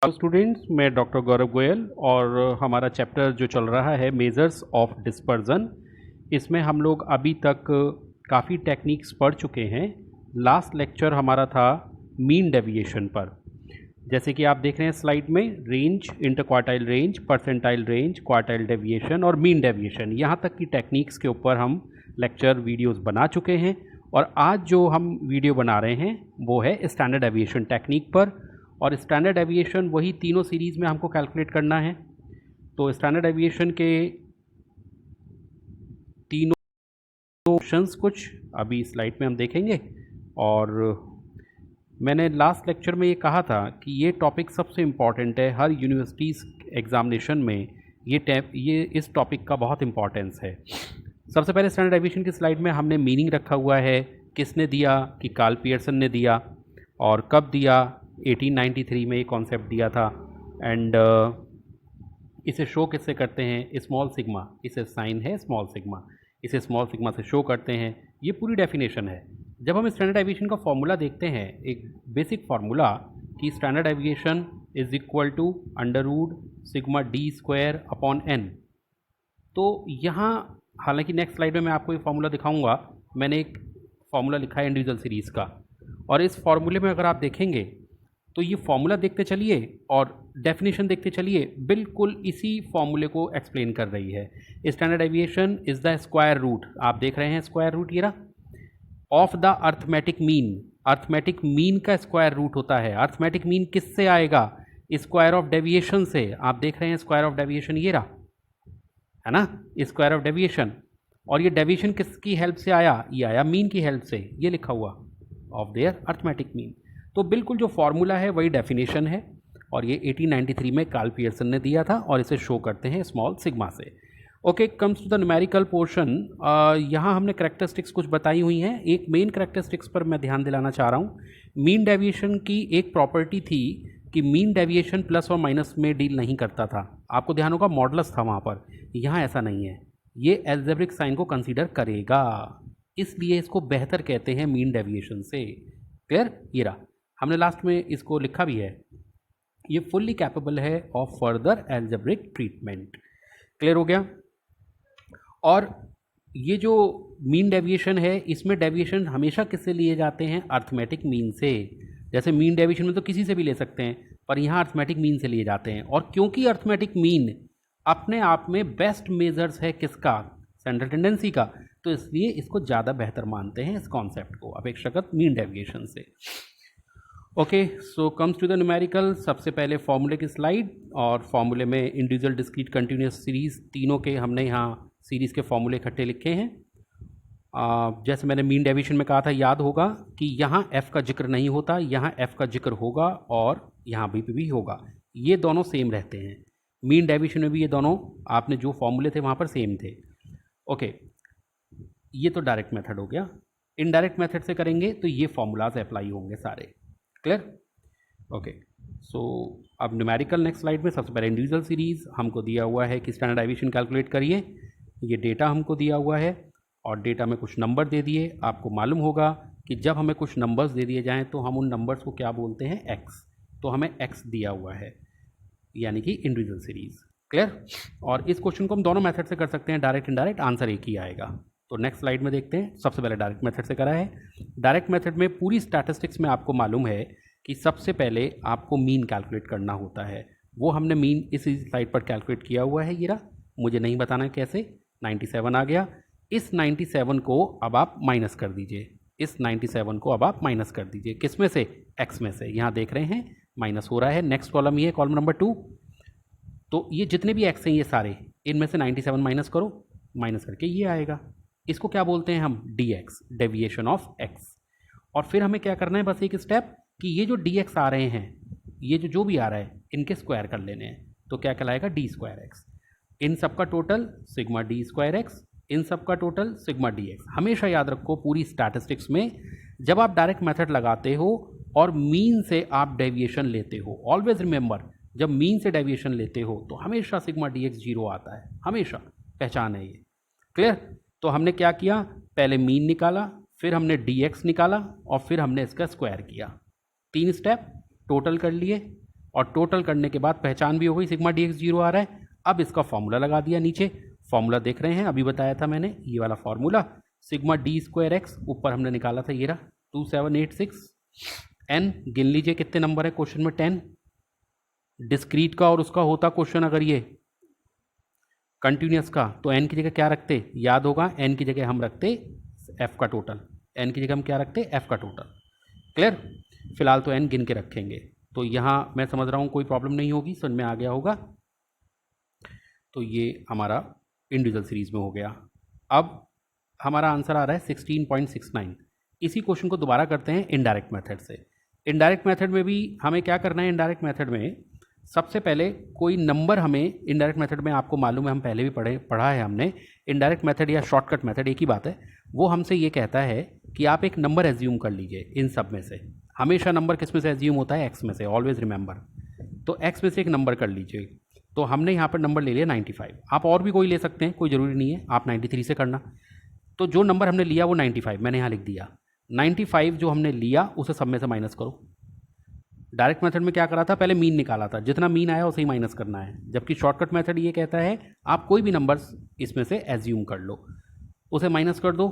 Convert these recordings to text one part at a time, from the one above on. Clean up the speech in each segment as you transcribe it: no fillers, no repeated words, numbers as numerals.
Hello students, मैं doctor Gaurav Goyal और हमारा चैप्टर जो चल रहा है मेजर्स ऑफ डिस्पर्जन। इसमें हम लोग अभी तक काफ़ी टेक्निक्स पढ़ चुके हैं। लास्ट लेक्चर हमारा था मीन डेविएशन पर। जैसे कि आप देख रहे हैं स्लाइड में, range, interquartile range, percentile range, quartile deviation और मीन डेविएशन, यहाँ तक की टेक्निक्स के ऊपर हम लेक्चर वीडियोस बना चुके हैं। और आज जो हम वीडियो बना रहे हैं वो है स्टैंडर्ड डेविएशन टेक्निक पर। और स्टैंडर्ड डेविएशन वही तीनों सीरीज़ में हमको कैलकुलेट करना है। तो स्टैंडर्ड डेविएशन के तीनों ऑप्शंस कुछ अभी स्लाइड में हम देखेंगे। और मैंने लास्ट लेक्चर में ये कहा था कि ये टॉपिक सबसे इम्पॉर्टेंट है हर यूनिवर्सिटीज़ एग्जामिनेशन में। ये इस टॉपिक का बहुत इम्पॉर्टेंस है। सबसे पहले स्टैंडर्ड डेविएशन की स्लाइड में हमने मीनिंग रखा हुआ है, किसने दिया कि कार्ल पियर्सन ने दिया, और कब दिया, 1893 में ये कॉन्सेप्ट दिया था। एंड इसे शो किससे करते हैं, स्मॉल सिग्मा, इसे साइन है स्मॉल सिग्मा, इसे स्मॉल सिग्मा से शो करते हैं। ये पूरी डेफिनेशन है। जब हम स्टैंडर्ड डेविएशन का फॉर्मूला देखते हैं, एक बेसिक फार्मूला कि standard deviation is equal to under root sigma D square upon n. तो यहाँ हालांकि नेक्स्ट स्लाइड में मैं आपको ये फार्मूला दिखाऊंगा। मैंने एक फार्मूला लिखा है इंडिविजुअल सीरीज़ का, और इस फार्मूले में अगर आप देखेंगे तो ये फार्मूला देखते चलिए और डेफिनेशन देखते चलिए, बिल्कुल इसी फार्मूले को एक्सप्लेन कर रही है। Standard deviation is the square root, आप देख रहे हैं स्क्वायर रूट ये रहा, of the arithmetic mean. Arithmetic mean का स्क्वायर रूट होता है। अर्थमेटिक मीन किससे आएगा, स्क्वायर ऑफ डेविएशन से। आप देख रहे हैं स्क्वायर ऑफ डेविएशन ये रहा, है ना, स्क्वायर ऑफ डेविएशन। और ये डेविएशन किसकी हेल्प से आया, ये आया मीन की हेल्प से, ये लिखा हुआ ऑफ देयर अर्थमेटिक मीन। तो बिल्कुल जो फॉर्मूला है वही डेफिनेशन है, और ये 1893 में कार्ल पियर्सन ने दिया था, और इसे शो करते हैं स्मॉल सिग्मा से। Okay, comes to the numerical portion. यहाँ हमने करेक्टरिस्टिक्स कुछ बताई हुई हैं। एक मेन करेक्टरिस्टिक्स पर मैं ध्यान दिलाना चाह रहा हूँ। मीन डेविएशन की एक प्रॉपर्टी थी कि मीन डेविएशन प्लस और माइनस में डील नहीं करता था। आपको ध्यान होगा मॉडुलस था वहाँ पर, यहाँ ऐसा नहीं है। ये एल्जेब्रिक साइन को कंसीडर करेगा, इसलिए इसको बेहतर कहते हैं मीन डेविएशन से। क्लियर, ये रहा, हमने लास्ट में इसको लिखा भी है। ये फुल्ली कैपेबल है of further algebraic treatment. Clear हो गया। और ये जो मीन डेविएशन है, इसमें डेविएशन हमेशा किससे लिए जाते हैं, अर्थमेटिक मीन से। जैसे मीन डेविएशन में तो किसी से भी ले सकते हैं, पर यहाँ अर्थमेटिक मीन से लिए जाते हैं। और क्योंकि अर्थमेटिक मीन अपने आप में बेस्ट मेजर्स है किसका, सेंट्रल टेंडेंसी का, तो इसलिए इसको ज़्यादा बेहतर मानते हैं इस कॉन्सेप्ट को अपेक्षाकृत मीन डेविएशन से। Okay, so comes to the numerical. सबसे पहले फॉर्मूले की स्लाइड, और फॉर्मूले में इंडिविजुअल, डिस्क्रीट, कंटिन्यूस, सीरीज़, तीनों के हमने यहाँ सीरीज़ के फॉर्मूले इकट्ठे लिखे हैं। जैसे मैंने मीन डेविएशन में कहा था, याद होगा कि यहाँ एफ़ का जिक्र नहीं होता, यहाँ एफ़ का जिक्र होगा और यहाँ भी होगा। ये दोनों सेम रहते हैं। मीन डेविएशन में भी ये दोनों आपने जो फॉर्मूले थे वहाँ पर सेम थे। ओके, ये तो डायरेक्ट मेथड हो गया। इनडायरेक्ट मेथड से करेंगे तो ये फॉर्मूलाज अप्लाई होंगे सारे। Clear, okay. सो अब न्यूमेरिकल नेक्स्ट स्लाइड में सबसे पहले इंडिविजुअल सीरीज़ हमको दिया हुआ है कि स्टैंडर्ड डेविएशन कैलकुलेट करिए। ये डेटा हमको दिया हुआ है, और डेटा में कुछ नंबर दे दिए। आपको मालूम होगा कि जब हमें कुछ नंबर्स दे दिए जाएँ तो हम उन नंबर्स को क्या बोलते हैं, एक्स। तो हमें एक्स दिया हुआ है, यानी कि इंडिविजुअल सीरीज़। क्लियर। और इस क्वेश्चन को हम दोनों मेथड से कर सकते हैं, डायरेक्ट इनडायरेक्ट, आंसर एक ही आएगा। तो नेक्स्ट स्लाइड में देखते हैं। सबसे पहले डायरेक्ट मेथड से करा है। डायरेक्ट मेथड में पूरी स्टैटिस्टिक्स में आपको मालूम है कि सबसे पहले आपको मीन कैलकुलेट करना होता है। वो हमने मीन इस स्लाइड पर कैलकुलेट किया हुआ है, ये रहा। मुझे नहीं बताना कैसे। 97 आ गया। इस 97 को अब आप माइनस कर दीजिए, इस 97 को अब आप माइनस कर दीजिए, किस में से, एक्स में से। यहाँ देख रहे हैं माइनस हो रहा है। नेक्स्ट कॉलम ये है, कॉलम नंबर 2। तो ये जितने भी एक्स हैं ये सारे, इनमें से 97 माइनस करो, माइनस करके ये आएगा। इसको क्या बोलते हैं हम, D x, deviation of x. और फिर हमें क्या करना है, बस एक स्टेप, कि ये जो डी एक्स आ रहे हैं, ये जो भी आ रहा है, इनके स्क्वायर कर लेने हैं। तो क्या कहलाएगा, डी स्क्वायर एक्स। इन सब का total sigma D square X, इन सब का टोटल सिग्मा डी एक्स। हमेशा याद रखो पूरी स्टैटिस्टिक्स में जब आप डायरेक्ट मेथड लगाते हो और मीन से आप डेविएशन लेते हो, ऑलवेज रिमेंबर, जब मीन से डेविएशन लेते हो तो हमेशा सिग्मा डी एक्स 0 आता है, हमेशा, पहचान है ये। क्लियर। तो हमने क्या किया, पहले मीन निकाला, फिर हमने dx निकाला और फिर हमने इसका स्क्वायर किया। 3 स्टेप टोटल कर लिए। और टोटल करने के बाद पहचान भी हो गई, सिग्मा डी एक्स 0 आ रहा है। अब इसका फॉर्मूला लगा दिया नीचे, फॉर्मूला देख रहे हैं, अभी बताया था मैंने ये वाला formula, sigma D square x ऊपर हमने निकाला था, ये रहा 2786। एन गिन लीजिए कितने नंबर है क्वेश्चन में, 10। डिस्क्रीट का और उसका होता क्वेश्चन अगर ये कंटिन्यूस का, तो एन की जगह क्या रखते, याद होगा, एन की जगह हम रखते एफ का टोटल, एन की जगह हम क्या रखते, एफ का टोटल। क्लियर? फिलहाल तो एन गिन के रखेंगे। तो यहाँ मैं समझ रहा हूँ कोई प्रॉब्लम नहीं होगी, समझ में आ गया होगा। तो ये हमारा इंडिविजुअल सीरीज में हो गया। अब हमारा आंसर आ रहा है 16.69। इसी क्वेश्चन को दोबारा करते हैं इनडायरेक्ट मेथड से। इनडायरेक्ट मेथड में भी हमें क्या करना है, इनडायरेक्ट मेथड में सबसे पहले कोई नंबर हमें, इनडायरेक्ट मेथड में आपको मालूम है, हम पहले भी पढ़ा है हमने, इनडायरेक्ट मेथड या शॉर्टकट मेथड एक ही बात है। वो हमसे ये कहता है कि आप एक नंबर एज्यूम कर लीजिए इन सब में से। हमेशा नंबर किस में से एज्यूम होता है, एक्स में से, ऑलवेज रिमेंबर। तो एक्स में से एक नंबर कर लीजिए। तो हमने यहाँ पर नंबर ले लिया 95। आप और भी कोई ले सकते हैं, कोई ज़रूरी नहीं है आप 93 से करना। तो जो नंबर हमने लिया वो 95 मैंने यहाँ लिख दिया। 95 जो हमने लिया उसे सब में से माइनस करो। डायरेक्ट मेथड में क्या करा था, पहले मीन निकाला था, जितना मीन आया उसे ही माइनस करना है। जबकि शॉर्टकट मेथड ये कहता है आप कोई भी नंबर्स इसमें से एज्यूम कर लो, उसे माइनस कर दो।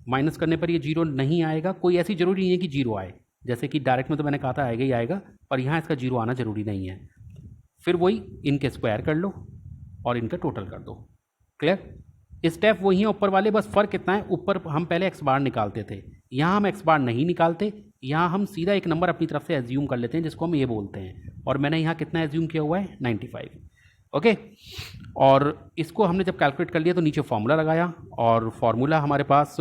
माइनस करने पर ये 0 नहीं आएगा, कोई ऐसी जरूरी नहीं है कि 0 आए, जैसे कि डायरेक्ट में तो मैंने कहा था आएगा ही आएगा, पर यहाँ इसका 0 आना जरूरी नहीं है। फिर वही इनके स्क्वायर कर लो और इनका टोटल कर दो। क्लियर? स्टेप वही है ऊपर वाले, बस फ़र्क कितना है, ऊपर हम पहले एक्स बार निकालते थे, यहाँ हम एक्स बार नहीं निकालते, यहाँ हम सीधा एक नंबर अपनी तरफ से एज्यूम कर लेते हैं जिसको हम ये बोलते हैं। और मैंने यहाँ कितना एज्यूम किया हुआ है, 95। ओके, और इसको हमने जब कैलकुलेट कर लिया तो नीचे फॉर्मूला लगाया, और फॉर्मूला हमारे पास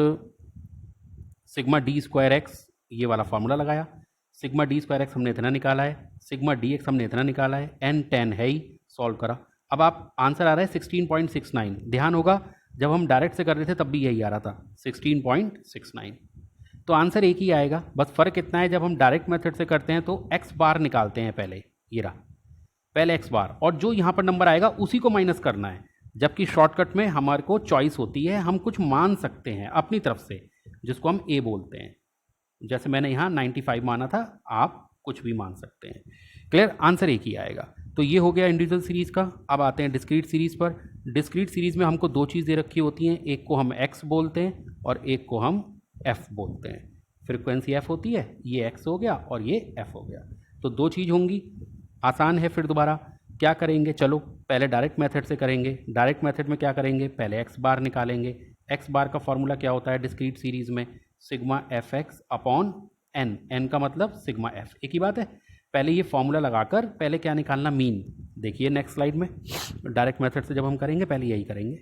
सिग्मा डी स्क्वायर एक्स, ये वाला फॉर्मूला लगाया। सिग्मा डी स्क्वायर एक्स हमने इतना निकाला है, सिग्मा डी एक्स हमने इतना निकाला है, एन 10 है ही, सॉल्व करा। अब आप आंसर आ रहा है 16.69। ध्यान होगा जब हम डायरेक्ट से कर रहे थे तब भी यही आ रहा था 16.69। तो आंसर एक ही आएगा, बस फ़र्क इतना है जब हम डायरेक्ट मेथड से करते हैं तो एक्स बार निकालते हैं पहले, ये रहा पहले एक्स बार, और जो यहाँ पर नंबर आएगा उसी को माइनस करना है। जबकि शॉर्टकट में हमारे को चॉइस होती है, हम कुछ मान सकते हैं अपनी तरफ से जिसको हम ए बोलते हैं। जैसे मैंने यहाँ 95 माना था, आप कुछ भी मान सकते हैं। क्लियर? आंसर एक ही आएगा। तो ये हो गया इंडिविजुअल सीरीज़ का। अब आते हैं डिस्क्रीट सीरीज़ पर। डिस्क्रीट सीरीज़ में हमको दो चीज़ दे रखी होती हैं, एक को हम एक्स बोलते हैं और एक को हम एफ बोलते हैं। फ्रीक्वेंसी एफ होती है, ये एक्स हो गया और ये एफ हो गया। तो दो चीज़ होंगी, आसान है। फिर दोबारा क्या करेंगे, चलो पहले डायरेक्ट मेथड से करेंगे। डायरेक्ट मेथड में क्या करेंगे, पहले एक्स बार निकालेंगे। एक्स बार का फॉर्मूला क्या होता है डिस्क्रीट सीरीज़ में, sigma f x upon n, n का मतलब सिग्मा एफ, एक ही बात है। पहले ये फॉर्मूला लगाकर पहले क्या निकालना, मीन। देखिए नेक्स्ट स्लाइड में डायरेक्ट मेथड से जब हम करेंगे पहले यही करेंगे।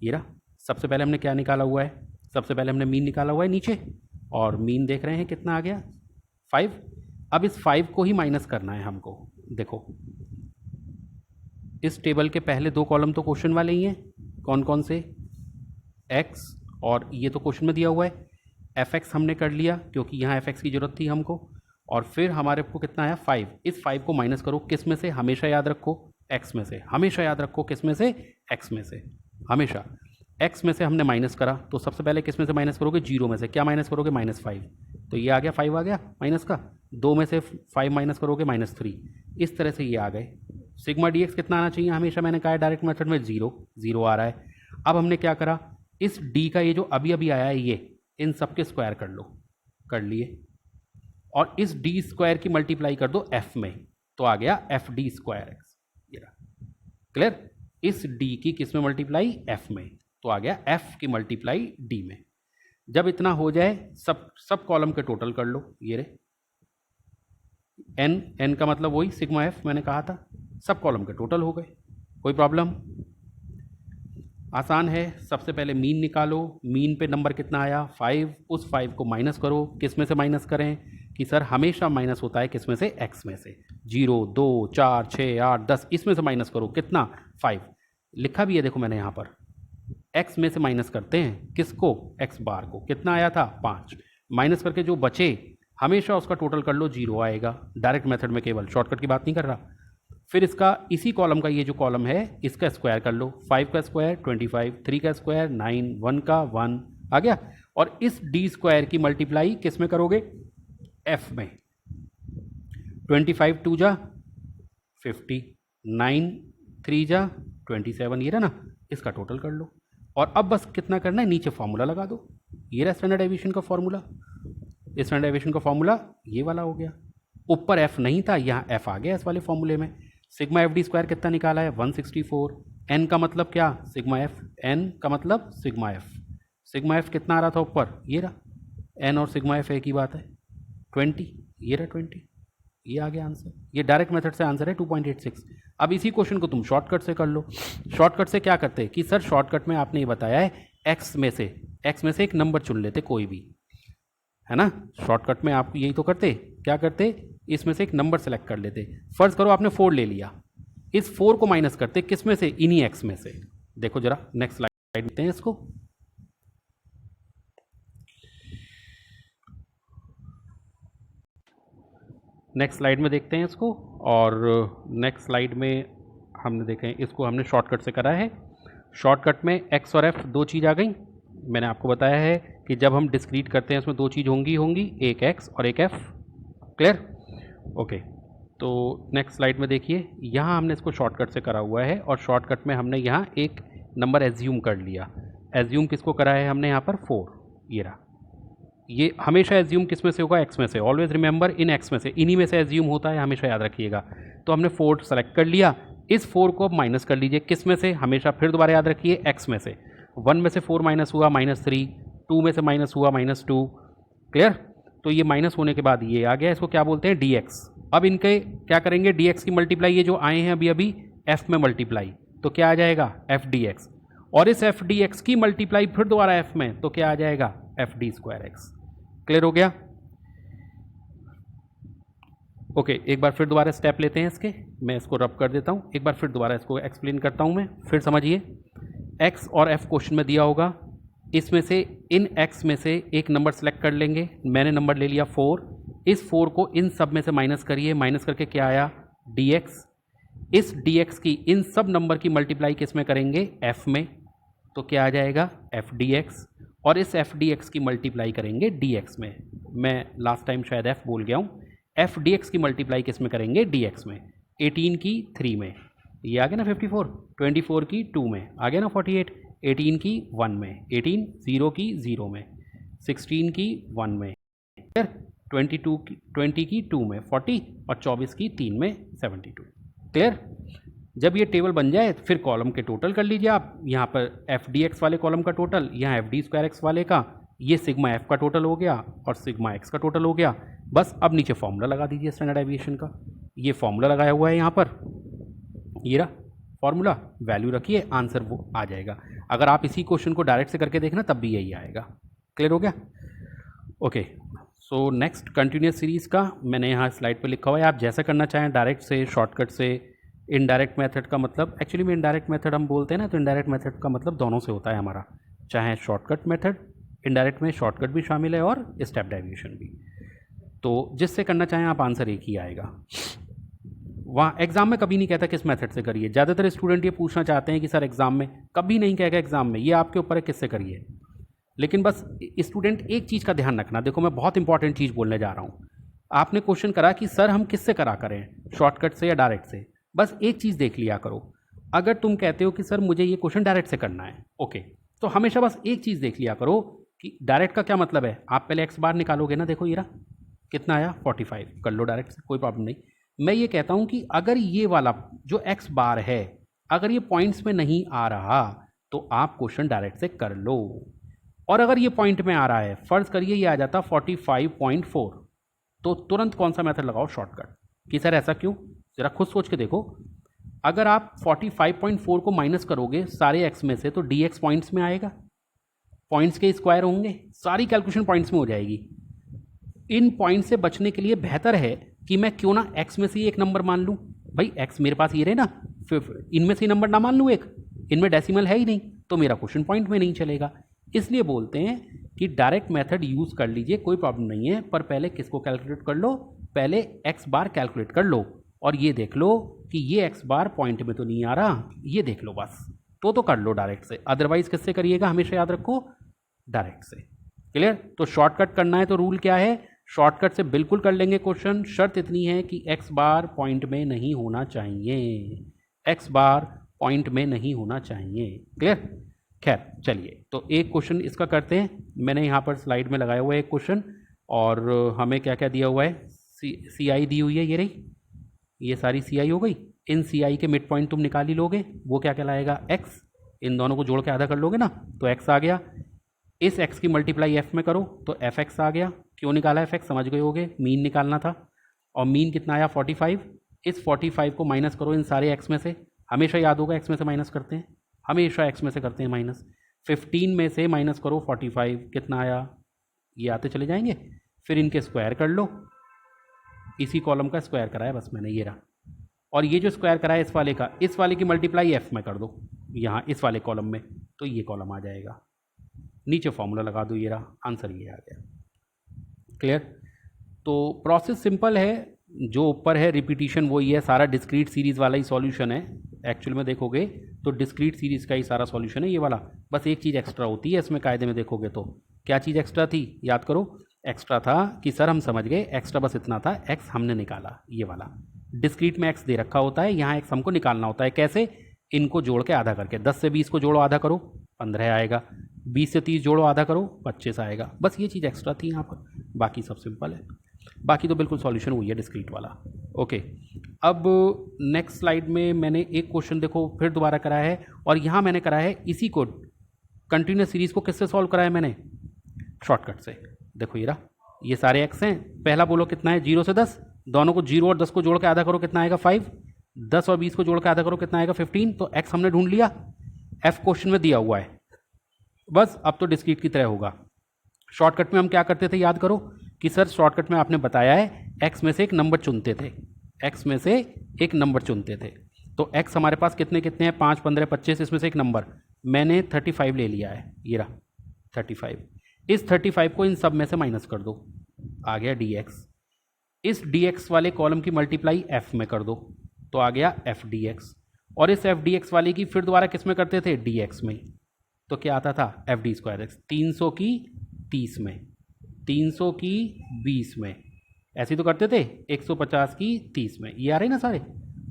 ये रहा, सबसे पहले हमने क्या निकाला हुआ है, सबसे पहले हमने मीन निकाला हुआ है नीचे, और मीन देख रहे हैं कितना आ गया, 5। अब इस 5 को ही माइनस करना है हमको। देखो इस टेबल के पहले दो कॉलम तो क्वेश्चन वाले ही हैं, कौन कौन से, एक्स, और ये तो क्वेश्चन में दिया हुआ है। एफ एक्स हमने कर लिया क्योंकि यहाँ एफ एक्स की ज़रूरत थी हमको, और फिर हमारे को कितना आया 5। इस 5 को माइनस करो, किस में से, हमेशा याद रखो एक्स में से, हमेशा याद रखो किस में से, एक्स में से, हमेशा एक्स में से हमने माइनस करा। तो सबसे पहले किस में से माइनस करोगे, 0 में से। क्या माइनस करोगे, -5। तो ये आ गया 5 आ गया माइनस का, 2 में से 5 माइनस करोगे -3। इस तरह से ये आ गए। सिग्मा डी एक्स कितना आना चाहिए, हमेशा मैंने कहा है डायरेक्ट मेथड में 0 आ रहा है। अब हमने क्या करा, इस डी का ये जो अभी अभी आया है ये, इन सब के स्क्वायर कर लो, कर लिए, और इस डी स्क्वायर की मल्टीप्लाई कर दो एफ में, तो आ गया एफ डी स्क्वायर एक्स। ये रहा, क्लियर? इस डी की किस में मल्टीप्लाई, एफ में, तो आ गया एफ की मल्टीप्लाई डी में। जब इतना हो जाए सब कॉलम के टोटल कर लो, ये रे एन, एन का मतलब वही सिग्मा एफ मैंने कहा था, सब कॉलम के टोटल हो गए। कोई प्रॉब्लम, आसान है। सबसे पहले मीन निकालो, मीन पे नंबर कितना आया 5, उस 5 को माइनस करो। किस में से माइनस करें कि सर हमेशा माइनस होता है किस में से, एक्स में से। 0, 2, 4, 6, 8, 10 इसमें से माइनस करो, कितना 5 लिखा भी है, देखो मैंने यहाँ पर। एक्स में से माइनस करते हैं किसको, एक्स बार को, कितना आया था 5, माइनस करके जो बचे हमेशा उसका टोटल कर लो, 0 आएगा। डायरेक्ट मेथड में केवल शॉर्टकट की बात नहीं कर रहा। फिर इसका इसी कॉलम का ये जो कॉलम है इसका स्क्वायर कर लो, 5 का स्क्वायर 25, 3 का स्क्वायर 9, 1 का 1 आ गया। और इस डी स्क्वायर की मल्टीप्लाई किस में करोगे, एफ में। 25 2 जा 59 3 जा 27, ये रहा ना, इसका टोटल कर लो। और अब बस कितना करना है, नीचे फॉर्मूला लगा दो। ये रहा स्टैंडर्ड डेविएशन का फॉर्मूला, स्टैंडर्ड डेविएशन का फॉर्मूला ये वाला हो गया। ऊपर एफ नहीं था, यहाँ एफ आ गया इस वाले फॉर्मूले में। सिग्मा एफ डी स्क्वायर कितना निकाला है, 164। एन का मतलब क्या, सिग्मा एफ, एन का मतलब सिग्मा एफ। सिग्मा एफ कितना आ रहा था ऊपर, ये रहा, एन और सिग्मा एफ एक ही बात है, 20, ये रहा 20, ये आ गया आंसर। ये डायरेक्ट मेथड से आंसर है 2.86। अब इसी क्वेश्चन को तुम शॉर्टकट से कर लो। शॉर्टकट से क्या करते हैं कि सर शॉर्टकट में आपने ये बताया है एक्स में से एक नंबर चुन लेते कोई भी, है ना। शॉर्टकट में आप यही तो करते, क्या करते, इसमें से एक नंबर सेलेक्ट कर लेते। फर्ज करो आपने 4 ले लिया, इस 4 को माइनस करते किस में से, इन्हीं एक्स में से। देखो जरा नेक्स्ट स्लाइड देखते हैं इसको। नेक्स्ट स्लाइड में देखते हैं इसको। और नेक्स्ट स्लाइड में हमने देखें, इसको हमने शॉर्टकट से करा है। शॉर्टकट में एक्स और एफ दो चीज़ आ गई। मैंने आपको बताया है कि जब हम डिस्क्रीट करते हैं उसमें दो चीज़ होंगी, एक एक्स और एक एफ। Clear, okay. तो नेक्स्ट स्लाइड में देखिए, यहाँ हमने इसको शॉर्टकट से करा हुआ है और शॉर्टकट में हमने यहाँ एक नंबर एज्यूम कर लिया। एज्यूम किसको करा है हमने यहाँ पर, 4, ये रहा। ये हमेशा एज्यूम किस में से होगा, एक्स में से। ऑलवेज रिमेंबर इन एक्स में से, इन्हीं में से एज्यूम होता है, हमेशा याद रखिएगा। तो हमने 4 सेलेक्ट कर लिया, इस 4 को अब माइनस कर लीजिए किस में से, हमेशा फिर दोबारा याद रखिए एक्स में से। 1 में से 4 माइनस हुआ -3, 2 में से माइनस हुआ -2। क्लियर, तो ये माइनस होने के बाद ये आ गया, इसको क्या बोलते हैं, dx। अब इनके क्या करेंगे, dx की मल्टीप्लाई, ये जो आए हैं अभी अभी f में मल्टीप्लाई, तो क्या आ जाएगा, f dx। और इस f dx की मल्टीप्लाई फिर दोबारा f में, तो क्या आ जाएगा, f d square x। Clear हो गया, ओके। एक बार फिर दोबारा स्टेप लेते हैं इसके, मैं इसको रब कर देता हूँ, एक बार फिर दोबारा इसको एक्सप्लेन करता हूँ मैं, फिर समझिए। x और f क्वेश्चन में दिया होगा, इसमें से इन x में से एक नंबर सेलेक्ट कर लेंगे। मैंने नंबर ले लिया 4, इस 4 को इन सब में से माइनस करिए, माइनस करके क्या आया, dx। इस dx की इन सब नंबर की मल्टीप्लाई किस में करेंगे, f में, तो क्या आ जाएगा, f dx। और इस f dx की मल्टीप्लाई करेंगे dx में। मैं लास्ट टाइम शायद f बोल गया हूँ, f dx की मल्टीप्लाई किस में करेंगे, dx में। 18 की 3 में, ये आ गया ना 54, 24 की 2 में, आ गया ना 48, 18 की 1 में, 18 0 की 0 में, 16 की 1 में, 20 की 2 में 40, और 24 की 3 में 72। क्लियर, जब ये टेबल बन जाए फिर कॉलम के टोटल कर लीजिए आप। यहाँ पर एफ डी एक्स वाले कॉलम का टोटल, यहाँ एफ डी स्क्वायर एक्स वाले का, ये सिग्मा एफ का टोटल हो गया और सिग्मा एक्स का टोटल हो गया। बस अब नीचे फॉर्मूला लगा दीजिए स्टैंडर्ड डेविएशन का, ये फॉर्मूला लगाया हुआ है यहाँ पर, ये रहा फॉर्मूला, वैल्यू रखिए, आंसर वो आ जाएगा। अगर आप इसी क्वेश्चन को डायरेक्ट से करके देखना तब भी यही आएगा। क्लियर हो गया, okay. So next continuous series का मैंने यहाँ स्लाइड पे लिखा हुआ है, आप जैसा करना चाहें, डायरेक्ट से, शॉर्टकट से, इनडायरेक्ट मेथड का मतलब, एक्चुअली में इनडायरेक्ट मेथड हम बोलते हैं ना, तो इनडायरेक्ट मेथड का मतलब दोनों से होता है हमारा, चाहे शॉर्टकट मेथड, इनडायरेक्ट में शॉर्टकट भी शामिल है और स्टेप डेविएशन भी। तो जिससे करना चाहें आप, आंसर एक ही आएगा। वहाँ एग्जाम में कभी नहीं कहता किस मेथड से करिए। ज़्यादातर स्टूडेंट ये पूछना चाहते हैं कि सर एग्जाम में, कभी नहीं कहेगा एग्जाम में, ये आपके ऊपर है किससे करिए। लेकिन बस स्टूडेंट एक चीज़ का ध्यान रखना, देखो मैं बहुत इंपॉर्टेंट चीज़ बोलने जा रहा हूँ। आपने क्वेश्चन करा कि सर हम किससे करा करें, शॉर्टकट से या डायरेक्ट से, बस एक चीज़ देख लिया करो। अगर तुम कहते हो कि सर मुझे ये क्वेश्चन डायरेक्ट से करना है, ओके, तो हमेशा बस एक चीज़ देख लिया करो कि डायरेक्ट का क्या मतलब है। आप पहले एक्स बार निकालोगे ना, देखो ये रहा कितना आया 45, कर लो डायरेक्ट से, कोई प्रॉब्लम नहीं। मैं ये कहता हूँ कि अगर ये वाला जो एक्स बार है, अगर ये पॉइंट्स में नहीं आ रहा तो आप क्वेश्चन डायरेक्ट से कर लो। और अगर ये पॉइंट में आ रहा है, फर्ज करिए ये आ जाता 45.4, तो तुरंत कौन सा मेथड लगाओ, शॉर्टकट। कि सर ऐसा क्यों, ज़रा खुद सोच के देखो। अगर आप 45.4 को माइनस करोगे सारे एक्स में से, तो डी एक्स पॉइंट्स में आएगा, पॉइंट्स के स्क्वायर होंगे, सारी कैलकुलेशन पॉइंट्स में हो जाएगी। इन पॉइंट से बचने के लिए बेहतर है कि मैं क्यों ना एक्स में से ही एक नंबर मान लूँ। भाई एक्स मेरे पास ये रहे ना, फिर इनमें से नंबर ना मान लूँ एक, इनमें डेसिमल है ही नहीं, तो मेरा क्वेश्चन पॉइंट में नहीं चलेगा। इसलिए बोलते हैं कि डायरेक्ट मेथड यूज़ कर लीजिए, कोई प्रॉब्लम नहीं है, पर पहले किसको कैलकुलेट कर लो, पहले एक्स बार कैलकुलेट कर लो और ये देख लो कि ये एक्स बार पॉइंट में तो नहीं आ रहा, ये देख लो बस, तो कर लो डायरेक्ट से। अदरवाइज किससे करिएगा, हमेशा याद रखो डायरेक्ट से। क्लियर, तो शॉर्टकट करना है तो रूल क्या है, शॉर्टकट से बिल्कुल कर लेंगे क्वेश्चन, शर्त इतनी है कि एक्स बार पॉइंट में नहीं होना चाहिए, एक्स बार पॉइंट में नहीं होना चाहिए। क्लियर? खैर चलिए, तो एक क्वेश्चन इसका करते हैं। मैंने यहाँ पर स्लाइड में लगाया हुआ है एक क्वेश्चन, और हमें क्या क्या दिया हुआ है, सी आई दी हुई है, ये रही, ये सारी सी आई हो गई। इन सी आई के मिड पॉइंट तुम निकाल ही लोगे, वो क्या कहलाएगा, एक्स। इन दोनों को जोड़ के आधा कर लोगे ना, तो एक्स आ गया। इस एक्स की मल्टीप्लाई एफ में करो तो एफ एक्स आ गया। क्यों निकाला एफ एक्स, समझ गए होगे, मीन निकालना था। और मीन कितना आया, 45। इस 45 को माइनस करो इन सारे एक्स में से, हमेशा याद होगा एक्स में से माइनस करते हैं, हमेशा एक्स में से करते हैं माइनस। 15 में से माइनस करो 45, कितना आया, ये आते चले जाएंगे। फिर इनके स्क्वायर कर लो, इसी कॉलम का स्क्वायर कराया बस मैंने, ये रहा। और ये जो स्क्वायर कराया इस वाले का, इस वाले की मल्टीप्लाई एफ में कर दो यहाँ इस वाले कॉलम में, तो ये कॉलम आ जाएगा। नीचे फॉर्मूला लगा दो, ये रहा, आंसर ये आ गया। क्लियर? तो प्रोसेस सिंपल है, जो ऊपर है रिपीटिशन वही है, सारा डिस्क्रीट सीरीज़ वाला ही सॉल्यूशन है। एक्चुअल में देखोगे तो डिस्क्रीट सीरीज़ का ही सारा सॉल्यूशन है ये वाला, बस एक चीज़ एक्स्ट्रा होती है इसमें कायदे में देखोगे तो। क्या चीज़ एक्स्ट्रा थी, याद करो। एक्स्ट्रा था कि सर हम समझ गए, एक्स्ट्रा बस इतना था, एक्स हमने निकाला, ये वाला। डिस्क्रीट में एक्स दे रखा होता है, यहाँ एक्स हमको निकालना होता है। कैसे? इनको जोड़ के आधा करके, 10 से 20 को जोड़ो आधा करो 15 आएगा, 20 से 30 जोड़ो आधा करो 25 आएगा। बस ये चीज़ एक्स्ट्रा थी यहाँ पर, बाकी सब सिंपल है, बाकी तो बिल्कुल सॉल्यूशन वही है डिस्क्रीट वाला। ओके, अब नेक्स्ट स्लाइड में मैंने एक क्वेश्चन देखो फिर दोबारा कराया है, और यहाँ मैंने कराया है इसी को, कंटिन्यूस सीरीज़ को किससे सॉल्व कराया मैंने, शॉर्टकट से। देखो ये रहा, ये सारे एक्स हैं, पहला बोलो कितना है, 0 से 10, दोनों को 0 और 10 को जोड़ के आधा करो, कितना आएगा 5। 10 और 20 को जोड़ के आधा करो, कितना आएगा 15। तो एक्स हमने ढूंढ लिया, एफ क्वेश्चन में दिया हुआ है, बस अब तो डिस्क्रीट की तरह होगा। शॉर्टकट में हम क्या करते थे, याद करो कि सर शॉर्टकट में आपने बताया है एक्स में से एक नंबर चुनते थे, एक्स में से एक नंबर चुनते थे। तो एक्स हमारे पास कितने कितने हैं, 5, 15, 25, इसमें से एक नंबर मैंने 35 ले लिया है, ये रहा 35। इस 35 को इन सब में से माइनस कर दो, आ गया dx। इस dx वाले कॉलम की मल्टीप्लाई f में कर दो, तो आ गया f dx। और इस f dx वाले की फिर दोबारा किस में करते थे, dx में, तो क्या आता था f d स्क्वायर x। 300 की 30 में, 300 की 20 में, ऐसे तो करते थे, 150 की 30 में, ये आ रहे ना सारे।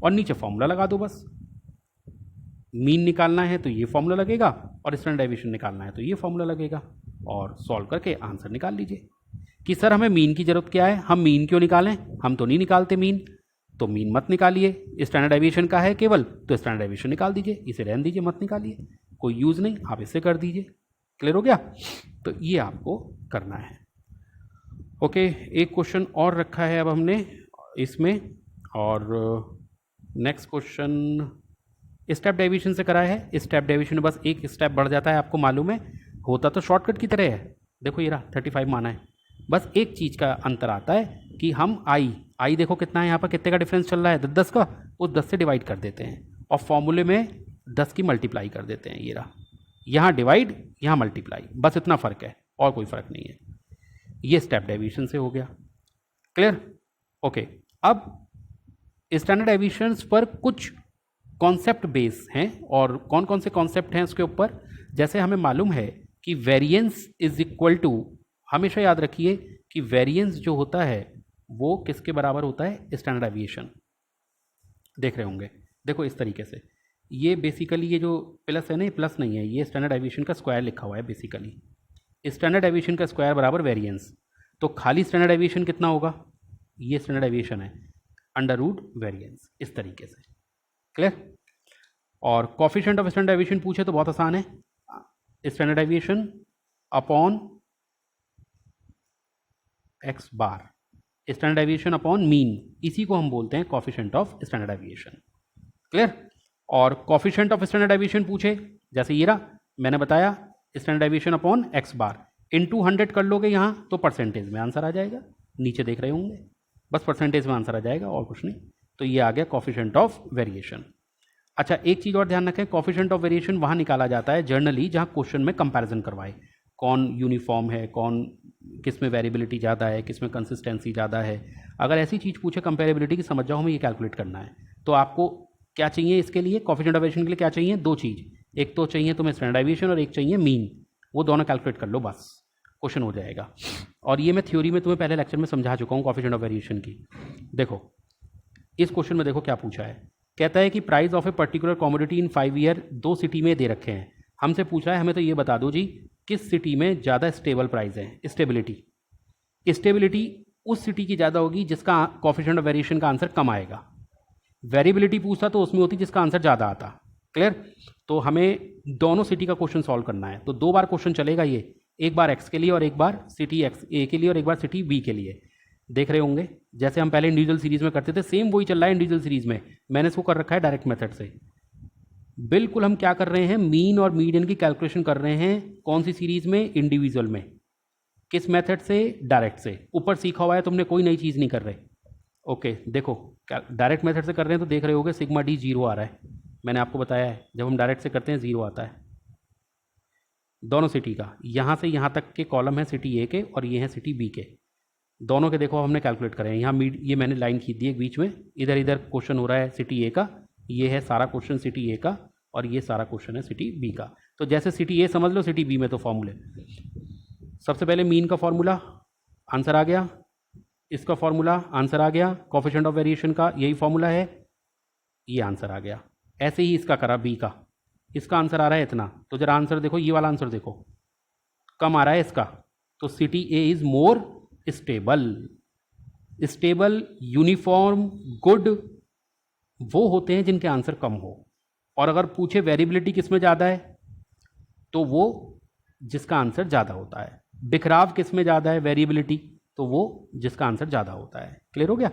और नीचे फॉर्मूला लगा दो बस, मीन निकालना है तो ये फॉर्मूला लगेगा, और स्टैंडर्ड डेविएशन निकालना है तो ये फॉर्मूला लगेगा, और सॉल्व करके आंसर निकाल लीजिए। कि सर हमें मीन की ज़रूरत क्या है, हम मीन क्यों निकालें, हम तो नहीं निकालते मीन, तो मीन मत निकालिए। स्टैंडर्ड डेविएशन का है केवल, तो स्टैंडर्ड डेविएशन निकाल दीजिए, इसे रहने दीजिए, मत निकालिए, कोई यूज़ नहीं, आप इससे कर दीजिए। क्लियर हो गया? तो ये आपको करना है। ओके, एक क्वेश्चन और रखा है अब हमने इसमें, और नेक्स्ट क्वेश्चन स्टेप डेविएशन से करा है। स्टेप डेविएशन में बस एक स्टेप बढ़ जाता है, आपको मालूम है, होता तो शॉर्टकट की तरह है। देखो ये रहा 35 माना है, बस एक चीज़ का अंतर आता है कि हम आई देखो कितना है यहाँ पर, कितने का डिफरेंस चल रहा है, 10 का, उस 10 से डिवाइड कर देते हैं, और फॉर्मूले में 10 की मल्टीप्लाई कर देते हैं। ये रहा, यहाँ डिवाइड यहाँ मल्टीप्लाई, बस इतना फ़र्क है, और कोई फ़र्क नहीं है। ये स्टेप डेविएशन से हो गया। क्लियर? ओके, अब स्टैंडर्ड डेविएशंस पर कुछ कॉन्सेप्ट बेस हैं, और कौन कौन से कॉन्सेप्ट हैं उसके ऊपर, जैसे हमें मालूम है कि वेरिएंस इज इक्वल टू, हमेशा याद रखिए कि वेरिएंस जो होता है वो किसके बराबर होता है, स्टैंडर्ड डेविएशन। देख रहे होंगे, देखो इस तरीके से, ये बेसिकली ये जो प्लस है ना, ये प्लस नहीं है, ये स्टैंडर्ड डेविएशन का स्क्वायर लिखा हुआ है बेसिकली। स्टैंडर्ड डेविएशन का स्क्वायर बराबर वेरिएंस, तो खाली स्टैंडर्ड डेविएशन कितना होगा, ये स्टैंडर्ड डेविएशन है, अंडर रूट वेरिएंस, इस तरीके से। क्लियर? और कॉफिशिएंट ऑफ स्टैंडर्ड डेविएशन पूछे तो बहुत आसान है, स्टैंडर्ड डेविएशन अपॉन एक्स बार, स्टैंडर्ड डेविएशन अपॉन मीन, इसी को हम बोलते हैं coefficient of standard deviation. Clear? और कॉफिशिएंट ऑफ स्टैंडर्ड डेविएशन पूछे, जैसे ये रहा, मैंने बताया स्टैंडर्ड डेविएशन अपॉन एक्स बार, इनटू 100 कर लोगे यहाँ तो परसेंटेज में आंसर आ जाएगा, नीचे देख रहे होंगे, बस परसेंटेज में आंसर आ जाएगा और कुछ नहीं। तो ये आ गया कॉफिशिएंट ऑफ वेरिएशन। अच्छा, एक चीज़ और ध्यान रखें, कॉफिशिएंट ऑफ वेरिएशन वहाँ निकाला जाता है जनरली जहाँ क्वेश्चन में कंपैरिजन करवाए, कौन यूनिफॉर्म है, कौन किस में वेरिएबिलिटी ज़्यादा है, किस में कंसिस्टेंसी ज़्यादा है। अगर ऐसी चीज़ पूछे कंपेरेबिलिटी की, समझ जाओ हमें ये कैलकुलेट करना है, तो आपको क्या चाहिए इसके लिए, कॉफिशिएंट ऑफ वेरिएशन के लिए क्या चाहिए, दो चीज़, एक तो चाहिए तुम्हें स्टैंडर्ड डेविएशन और एक चाहिए मीन, वो दोनों कैलकुलेट कर लो बस। क्वेश्चन हो जाएगा। और ये मैं थ्योरी में तुम्हें पहले लेक्चर में समझा चुका हूँ कोएफिशिएंट ऑफ वेरिएशन की। देखो इस क्वेश्चन में देखो क्या पूछा है, कहता है कि price of a particular commodity in 5 year 2 city में दे रखे हैं। हमसे पूछ रहा है हमें तो ये बता दो जी किस सिटी में ज़्यादा स्टेबल प्राइस है। स्टेबिलिटी उस सिटी की ज़्यादा होगी जिसका कोएफिशिएंट ऑफ वेरिएशन का आंसर कम आएगा। वेरिएबिलिटी पूछता तो उसमें होती जिसका आंसर ज़्यादा आता। क्लियर? तो हमें दोनों सिटी का क्वेश्चन सॉल्व करना है। तो 2 बार क्वेश्चन चलेगा ये, एक बार एक्स के लिए और एक बार सिटी एक्स ए के लिए और एक बार सिटी बी के लिए। देख रहे होंगे जैसे हम पहले इंडिविजुअल सीरीज में करते थे सेम वही चल रहा है इंडिविजुअल सीरीज में। मैंने इसको कर रखा है डायरेक्ट मेथड से। बिल्कुल हम क्या कर रहे हैं, मीन और मीडियन की कैलकुलेशन कर रहे हैं। कौन सी सीरीज में? इंडिविजुअल में। किस मेथड से? डायरेक्ट से। ऊपर सीखा हुआ है तुमने, कोई नई चीज़ नहीं कर रहे। ओके देखो डायरेक्ट मेथड से कर रहे हैं तो देख रहे होगे सिग्मा डी 0 आ रहा है। मैंने आपको बताया है जब हम डायरेक्ट से करते हैं 0 आता है दोनों सिटी का। यहाँ से यहाँ तक के कॉलम है सिटी ए के और ये है सिटी बी के। दोनों के देखो हमने कैलकुलेट करें। यहाँ ये मैंने लाइन खींच दी है बीच में, इधर इधर क्वेश्चन हो रहा है सिटी ए का, ये है सारा क्वेश्चन सिटी ए का और ये सारा क्वेश्चन है सिटी बी का। तो जैसे सिटी ए समझ लो, सिटी बी में तो फॉर्मूले। सबसे पहले मीन का फॉर्मूला, आंसर आ गया। इसका फॉर्मूला, आंसर आ गया। कोएफिशिएंट ऑफ वेरिएशन का यही फॉर्मूला है, ये आंसर आ गया। ऐसे ही इसका करा बी का, इसका आंसर आ रहा है इतना। तो जरा आंसर देखो, ये वाला आंसर देखो, कम आ रहा है इसका। तो city A is more stable, uniform, good वो होते हैं जिनके आंसर कम हो। और अगर पूछे वेरिएबिलिटी किस में ज़्यादा है तो वो जिसका आंसर ज़्यादा होता है। बिखराव किस में ज़्यादा है, वेरिएबिलिटी, तो वो जिसका आंसर ज़्यादा होता है। क्लियर हो गया?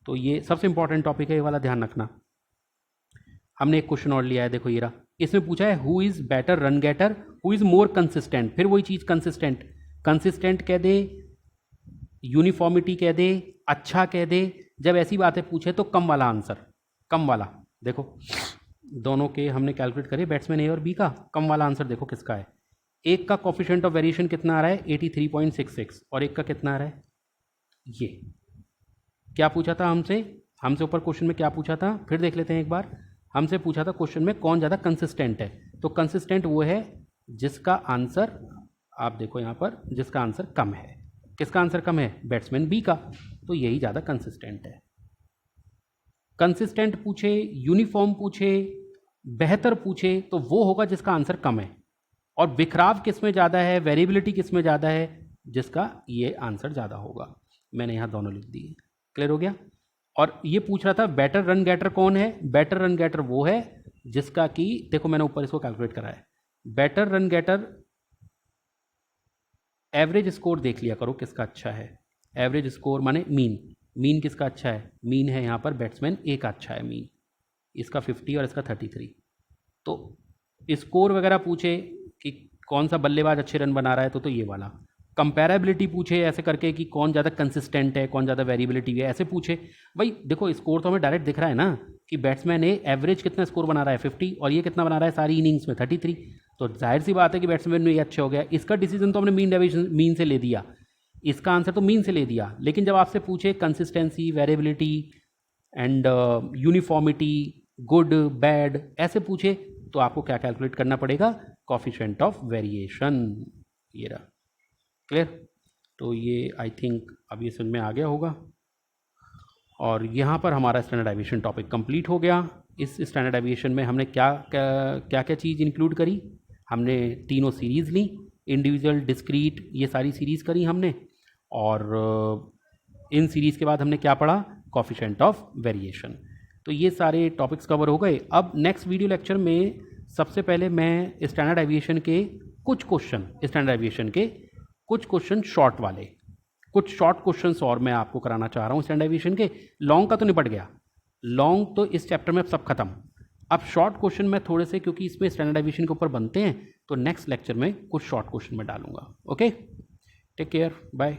तो ये सबसे इंपॉर्टेंट टॉपिक है, ये वाला ध्यान रखना। हमने एक क्वेश्चन और लिया है, देखो ये रहा। इसमें पूछा है who is better run getter, who is more consistent. फिर वही चीज़, कंसिस्टेंट कह दे, यूनिफॉर्मिटी कह दे, अच्छा कह दे। जब ऐसी बातें पूछे तो कम वाला आंसर, कम वाला। देखो दोनों के हमने कैलकुलेट करे, बैट्समैन ए और बी का। कम वाला आंसर देखो किसका है। एक का कोएफिशिएंट ऑफ वेरिएशन कितना आ रहा है, 83.66, और एक का कितना आ रहा है, ये। क्या पूछा था हमसे ऊपर क्वेश्चन में क्या पूछा था, फिर देख लेते हैं एक बार। हमसे पूछा था क्वेश्चन में कौन ज़्यादा कंसिस्टेंट है। तो कंसिस्टेंट वो है जिसका आंसर, आप देखो यहाँ पर, जिसका आंसर कम है। किसका आंसर कम है? बैट्समैन बी का। तो यही ज़्यादा कंसिस्टेंट है। कंसिस्टेंट पूछे, यूनिफॉर्म पूछे, बेहतर पूछे तो वो होगा जिसका आंसर कम है। और बिखराव किस में ज़्यादा है, वेरिएबिलिटी किस में ज़्यादा है, जिसका ये आंसर ज़्यादा होगा। मैंने यहाँ दोनों लिख दिए। क्लियर हो गया? और ये पूछ रहा था बेटर रन गेटर कौन है। बेटर रन गेटर वो है जिसका कि, देखो मैंने ऊपर इसको कैलकुलेट करा है। Better run getter, average score देख लिया करो किसका अच्छा है। एवरेज स्कोर माने मीन किसका अच्छा है, मीन है यहाँ पर बैट्समैन ए का अच्छा है मीन, इसका 50 और इसका 33। तो स्कोर वगैरह पूछे कि कौन सा बल्लेबाज अच्छे रन बना रहा है तो ये वाला। कंपैरेबिलिटी पूछे ऐसे करके कि कौन ज़्यादा कंसिस्टेंट है, कौन ज़्यादा वेरिएबिलिटी है, ऐसे पूछे। भाई देखो स्कोर तो हमें डायरेक्ट दिख रहा है ना कि बैट्समैन ए एवरेज कितना स्कोर बना रहा है 50 और ये कितना बना रहा है सारी इनिंग्स में 33। तो जाहिर सी बात है कि बैट्समैन में ये अच्छा हो गया। इसका डिसीजन तो हमने मीन से ले दिया, इसका आंसर तो मीन से ले दिया। लेकिन जब आपसे पूछे consistency, variability and uniformity, good, bad, ऐसे पूछे तो आपको क्या कैलकुलेट करना पड़ेगा, कोएफिशिएंट ऑफ वेरिएशन। ये रहा। क्लियर? तो ये आई थिंक अब ये समझ में आ गया होगा। और यहाँ पर हमारा स्टैंडर्ड डेविएशन टॉपिक कंप्लीट हो गया। इस स्टैंडर्ड डेविएशन में हमने क्या चीज़ इंक्लूड करी, हमने तीनों सीरीज़ ली, इंडिविजुअल, डिस्क्रीट, ये सारी सीरीज़ करी हमने। और इन सीरीज़ के बाद हमने क्या पढ़ा, कोएफिशिएंट ऑफ वेरिएशन। तो ये सारे टॉपिक्स कवर हो गए। अब नेक्स्ट वीडियो लेक्चर में सबसे पहले मैं स्टैंडर्ड डेविएशन के कुछ क्वेश्चन शॉर्ट वाले, कुछ शॉर्ट क्वेश्चंस और मैं आपको कराना चाह रहा हूँ स्टैंडर्ड डेविएशन के। लॉन्ग का तो निपट गया, लॉन्ग तो इस चैप्टर में अब सब खत्म। अब शॉर्ट क्वेश्चन मैं थोड़े से, क्योंकि इसमें स्टैंडर्ड डेविएशन के ऊपर बनते हैं, तो नेक्स्ट लेक्चर में कुछ शॉर्ट क्वेश्चन में डालूंगा। Okay, take care, bye.